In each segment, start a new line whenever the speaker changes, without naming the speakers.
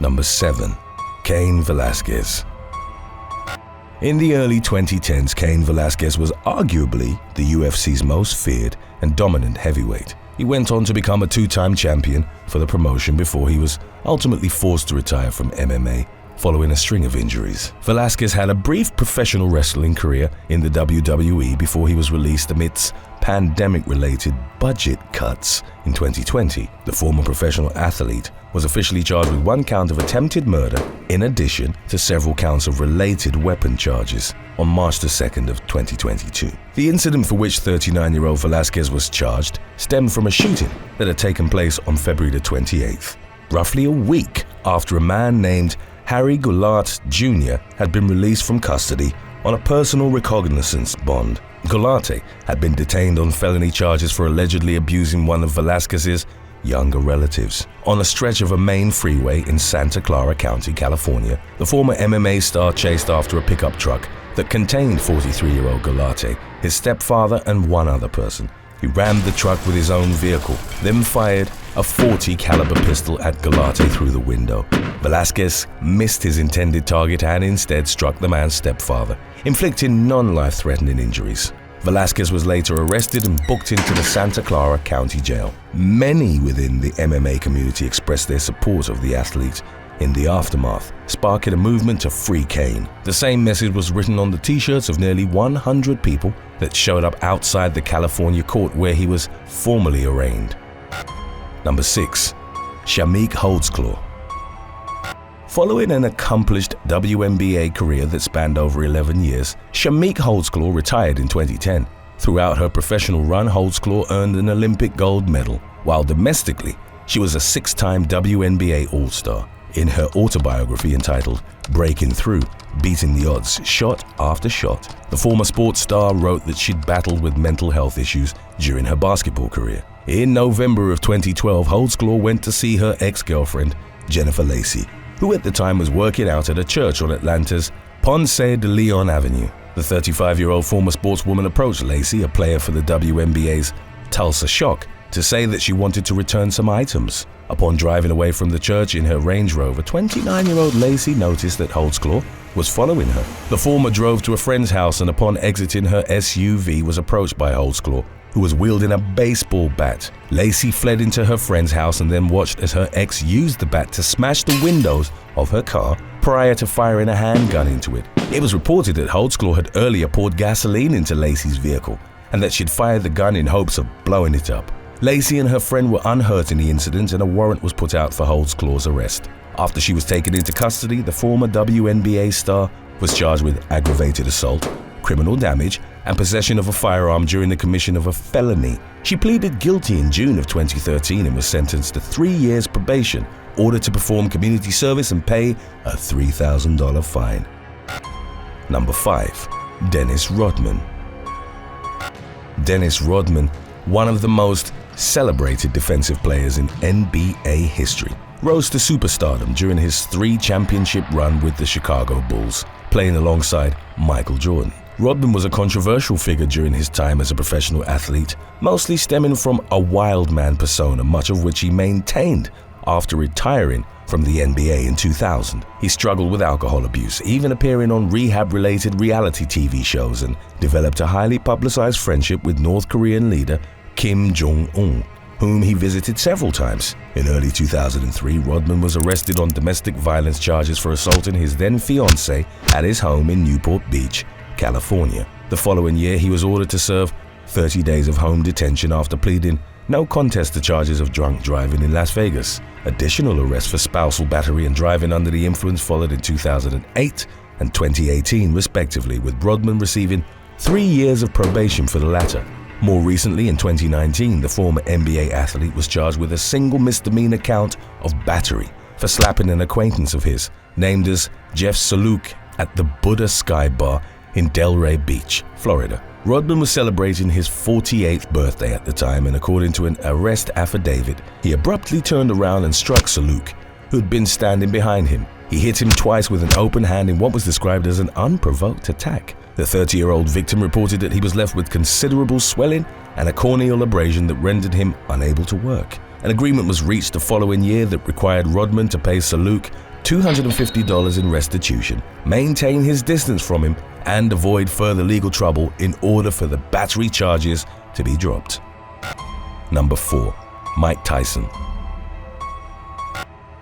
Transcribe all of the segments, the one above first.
Number 7. Cain Velasquez. In the early 2010s, Cain Velasquez was arguably the UFC's most feared and dominant heavyweight. He went on to become a 2-time champion for the promotion before he was ultimately forced to retire from MMA following a string of injuries. Velasquez had a brief professional wrestling career in the WWE before he was released amidst pandemic-related budget cuts in 2020. The former professional athlete was officially charged with 1 count of attempted murder in addition to several counts of related weapon charges on March 2nd of 2022. The incident for which 39-year-old Velasquez was charged stemmed from a shooting that had taken place on February 28th, roughly a week after a man named Harry Goulart Jr. had been released from custody on a personal recognizance bond. Goulart had been detained on felony charges for allegedly abusing one of Velasquez's younger relatives. On a stretch of a main freeway in Santa Clara County, California, the former MMA star chased after a pickup truck that contained 43-year-old Goulart, his stepfather, and 1 other person. He rammed the truck with his own vehicle, then fired a .40 caliber pistol at Goulart through the window. Velasquez missed his intended target and instead struck the man's stepfather, inflicting non-life-threatening injuries. Velasquez was later arrested and booked into the Santa Clara County Jail. Many within the MMA community expressed their support of the athlete in the aftermath, sparking a movement to free Cain. The same message was written on the t-shirts of nearly 100 people that showed up outside the California court where he was formally arraigned. Number 6. Shamik Holdsclaw. Following an accomplished WNBA career that spanned over 11 years, Shamik Holdsclaw retired in 2010. Throughout her professional run, Holdsclaw earned an Olympic gold medal, while domestically, she was a 6-time WNBA All-Star. In her autobiography entitled Breaking Through, Beating the Odds Shot After Shot, the former sports star wrote that she'd battled with mental health issues during her basketball career. In November of 2012, Holdsclaw went to see her ex-girlfriend, Jennifer Lacey, who at the time was working out at a church on Atlanta's Ponce de Leon Avenue. The 35-year-old former sportswoman approached Lacey, a player for the WNBA's Tulsa Shock, to say that she wanted to return some items. Upon driving away from the church in her Range Rover, 29-year-old Lacey noticed that Holdsclaw was following her. The former drove to a friend's house and upon exiting her SUV was approached by Holdsclaw, who was wielding a baseball bat. Lacey fled into her friend's house and then watched as her ex used the bat to smash the windows of her car prior to firing a handgun into it. It was reported that Holdsclaw had earlier poured gasoline into Lacey's vehicle and that she'd fired the gun in hopes of blowing it up. Lacey and her friend were unhurt in the incident and a warrant was put out for Holdsclaw's arrest. After she was taken into custody, the former WNBA star was charged with aggravated assault, criminal damage, and possession of a firearm during the commission of a felony. She pleaded guilty in June of 2013 and was sentenced to 3 years probation, ordered to perform community service and pay a $3,000 fine. Number 5. Dennis Rodman. Dennis Rodman, one of the most celebrated defensive players in NBA history, rose to superstardom during his 3-championship run with the Chicago Bulls, playing alongside Michael Jordan. Rodman was a controversial figure during his time as a professional athlete, mostly stemming from a wild man persona, much of which he maintained after retiring from the NBA in 2000. He struggled with alcohol abuse, even appearing on rehab-related reality TV shows, and developed a highly publicized friendship with North Korean leader Kim Jong-un, whom he visited several times. In early 2003, Rodman was arrested on domestic violence charges for assaulting his then-fiancée at his home in Newport Beach, California. The following year, he was ordered to serve 30 days of home detention after pleading no contest to charges of drunk driving in Las Vegas. Additional arrests for spousal battery and driving under the influence followed in 2008 and 2018, respectively, with Rodman receiving 3 years of probation for the latter. More recently, in 2019, the former NBA athlete was charged with a single misdemeanor count of battery for slapping an acquaintance of his, named as Jeff Saluk, at the Buddha Sky Bar in Delray Beach, Florida. Rodman was celebrating his 48th birthday at the time, and according to an arrest affidavit, he abruptly turned around and struck Saluk, who'd been standing behind him. He hit him twice with an open hand in what was described as an unprovoked attack. The 30-year-old victim reported that he was left with considerable swelling and a corneal abrasion that rendered him unable to work. An agreement was reached the following year that required Rodman to pay Saluk $250 in restitution, maintain his distance from him, and avoid further legal trouble in order for the battery charges to be dropped. Number 4. Mike Tyson.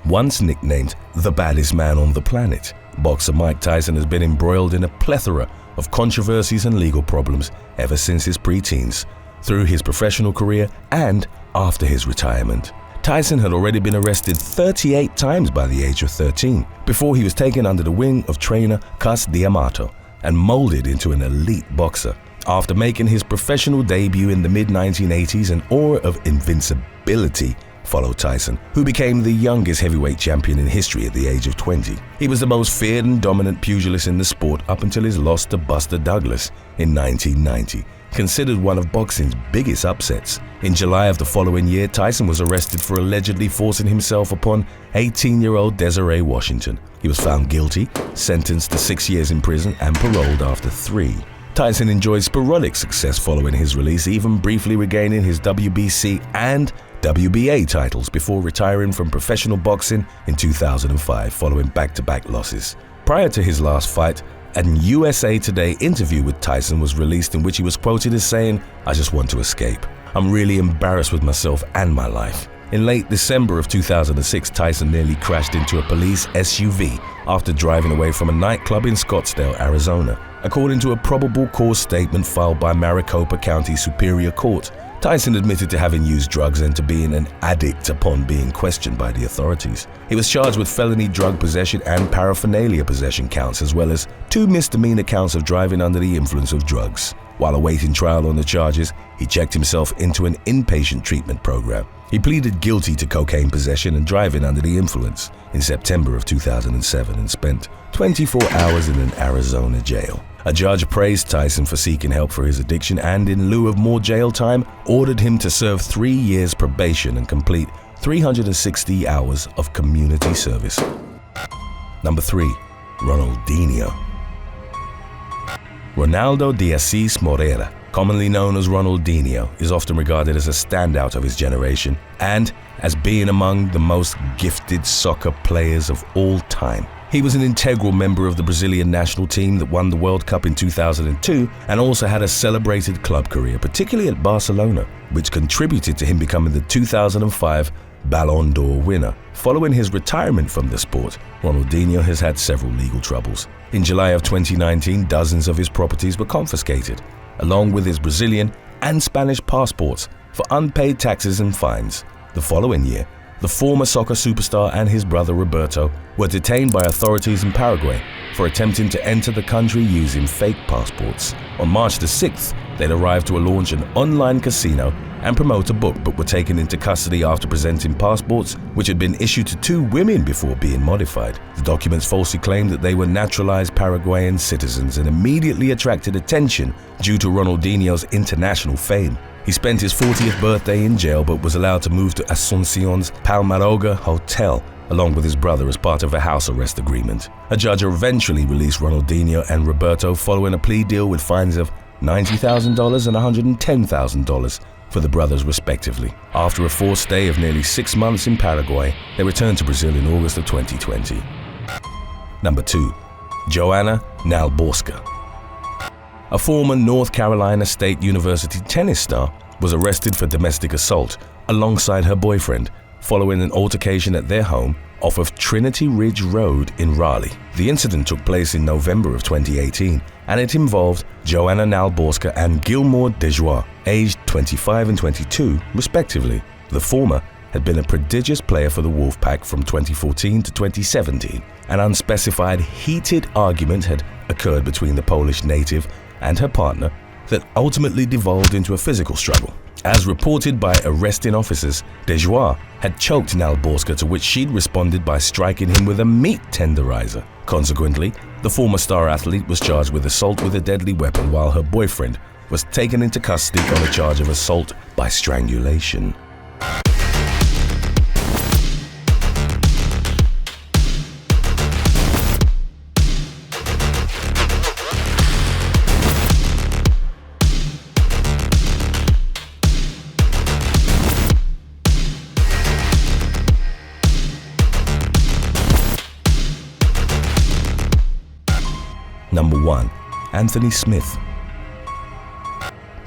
Once nicknamed the baddest man on the planet, boxer Mike Tyson has been embroiled in a plethora of controversies and legal problems ever since his pre-teens, through his professional career and after his retirement. Tyson had already been arrested 38 times by the age of 13 before he was taken under the wing of trainer Cus D'Amato and molded into an elite boxer. After making his professional debut in the mid-1980s, an aura of invincibility followed Tyson, who became the youngest heavyweight champion in history at the age of 20. He was the most feared and dominant pugilist in the sport up until his loss to Buster Douglas in 1990, considered one of boxing's biggest upsets. In July of the following year, Tyson was arrested for allegedly forcing himself upon 18-year-old Desiree Washington. He was found guilty, sentenced to 6 years in prison, and paroled after 3. Tyson enjoyed sporadic success following his release, even briefly regaining his WBC and WBA titles before retiring from professional boxing in 2005 following back-to-back losses. Prior to his last fight, an USA Today interview with Tyson was released in which he was quoted as saying, "I just want to escape. I'm really embarrassed with myself and my life." In late December of 2006, Tyson nearly crashed into a police SUV after driving away from a nightclub in Scottsdale, Arizona. According to a probable cause statement filed by Maricopa County Superior Court, Tyson admitted to having used drugs and to being an addict upon being questioned by the authorities. He was charged with felony drug possession and paraphernalia possession counts, as well as 2 misdemeanor counts of driving under the influence of drugs. While awaiting trial on the charges, he checked himself into an inpatient treatment program. He pleaded guilty to cocaine possession and driving under the influence in September of 2007 and spent 24 hours in an Arizona jail. A judge praised Tyson for seeking help for his addiction and, in lieu of more jail time, ordered him to serve 3 years probation and complete 360 hours of community service. Number 3. Ronaldinho. Ronaldo de Assis Moreira, commonly known as Ronaldinho, is often regarded as a standout of his generation and as being among the most gifted soccer players of all time. He was an integral member of the Brazilian national team that won the World Cup in 2002 and also had a celebrated club career, particularly at Barcelona, which contributed to him becoming the 2005 Ballon d'Or winner. Following his retirement from the sport, Ronaldinho has had several legal troubles. In July of 2019, dozens of his properties were confiscated, along with his Brazilian and Spanish passports, for unpaid taxes and fines. The following year, the former soccer superstar and his brother Roberto were detained by authorities in Paraguay for attempting to enter the country using fake passports. On March the 6th, they'd arrived to launch an online casino and promote a book, but were taken into custody after presenting passports which had been issued to 2 women before being modified. The documents falsely claimed that they were naturalized Paraguayan citizens and immediately attracted attention due to Ronaldinho's international fame. He spent his 40th birthday in jail but was allowed to move to Asunción's Palmaroga Hotel along with his brother as part of a house arrest agreement. A judge eventually released Ronaldinho and Roberto following a plea deal with fines of $90,000 and $110,000 for the brothers respectively. After a forced stay of nearly 6 months in Paraguay, they returned to Brazil in August of 2020. Number 2. Joanna Nalborska. A former North Carolina State University tennis star was arrested for domestic assault alongside her boyfriend following an altercation at their home off of Trinity Ridge Road in Raleigh. The incident took place in November of 2018 and it involved Joanna Nalborska and Gilmore Dejoie, aged 25 and 22 respectively. The former had been a prodigious player for the Wolfpack from 2014 to 2017. An unspecified heated argument had occurred between the Polish native and her partner that ultimately devolved into a physical struggle. As reported by arresting officers, Dejoie had choked Nalborska, to which she'd responded by striking him with a meat tenderizer. Consequently, the former star athlete was charged with assault with a deadly weapon while her boyfriend was taken into custody on a charge of assault by strangulation. Number 1. Anthony Smith.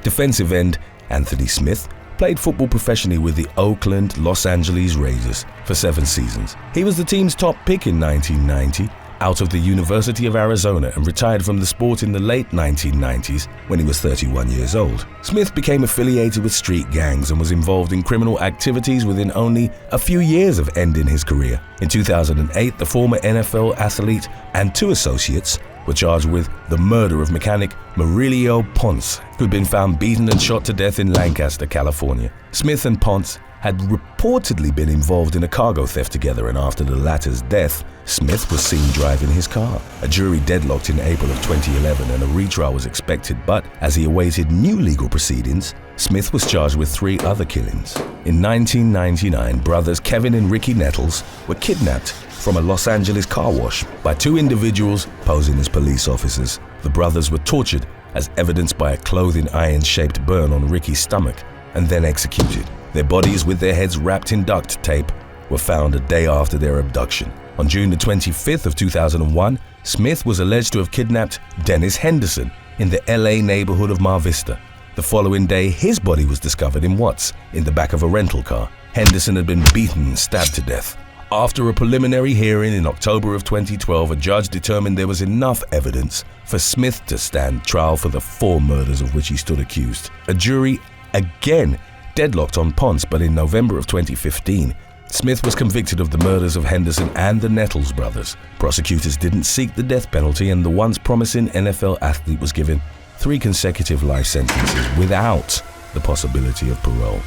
Defensive end Anthony Smith played football professionally with the Oakland Los Angeles Raiders for 7 seasons. He was the team's top pick in 1990 out of the University of Arizona and retired from the sport in the late 1990s when he was 31 years old. Smith became affiliated with street gangs and was involved in criminal activities within only a few years of ending his career. In 2008, the former NFL athlete and 2 associates were charged with the murder of mechanic Mauricio Ponce, who had been found beaten and shot to death in Lancaster, California. Smith and Ponce had reportedly been involved in a cargo theft together, and after the latter's death, Smith was seen driving his car. A jury deadlocked in April of 2011 and a retrial was expected, but as he awaited new legal proceedings, Smith was charged with 3 other killings. In 1999, brothers Kevin and Ricky Nettles were kidnapped from a Los Angeles car wash by 2 individuals posing as police officers. The brothers were tortured, as evidenced by a clothing iron-shaped burn on Ricky's stomach, and then executed. Their bodies, with their heads wrapped in duct tape, were found a day after their abduction. On June the 25th of 2001, Smith was alleged to have kidnapped Dennis Henderson in the LA neighborhood of Mar Vista. The following day, his body was discovered in Watts, in the back of a rental car. Henderson had been beaten and stabbed to death. After a preliminary hearing in October of 2012, a judge determined there was enough evidence for Smith to stand trial for the 4 murders of which he stood accused. A jury again deadlocked on Ponce, but in November of 2015, Smith was convicted of the murders of Henderson and the Nettles brothers. Prosecutors didn't seek the death penalty, and the once promising NFL athlete was given 3 consecutive life sentences without the possibility of parole.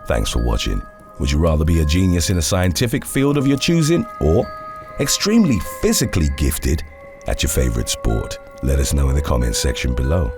Thanks for watching. Would you rather be a genius in a scientific field of your choosing, or extremely physically gifted at your favorite sport? Let us know in the comments section below.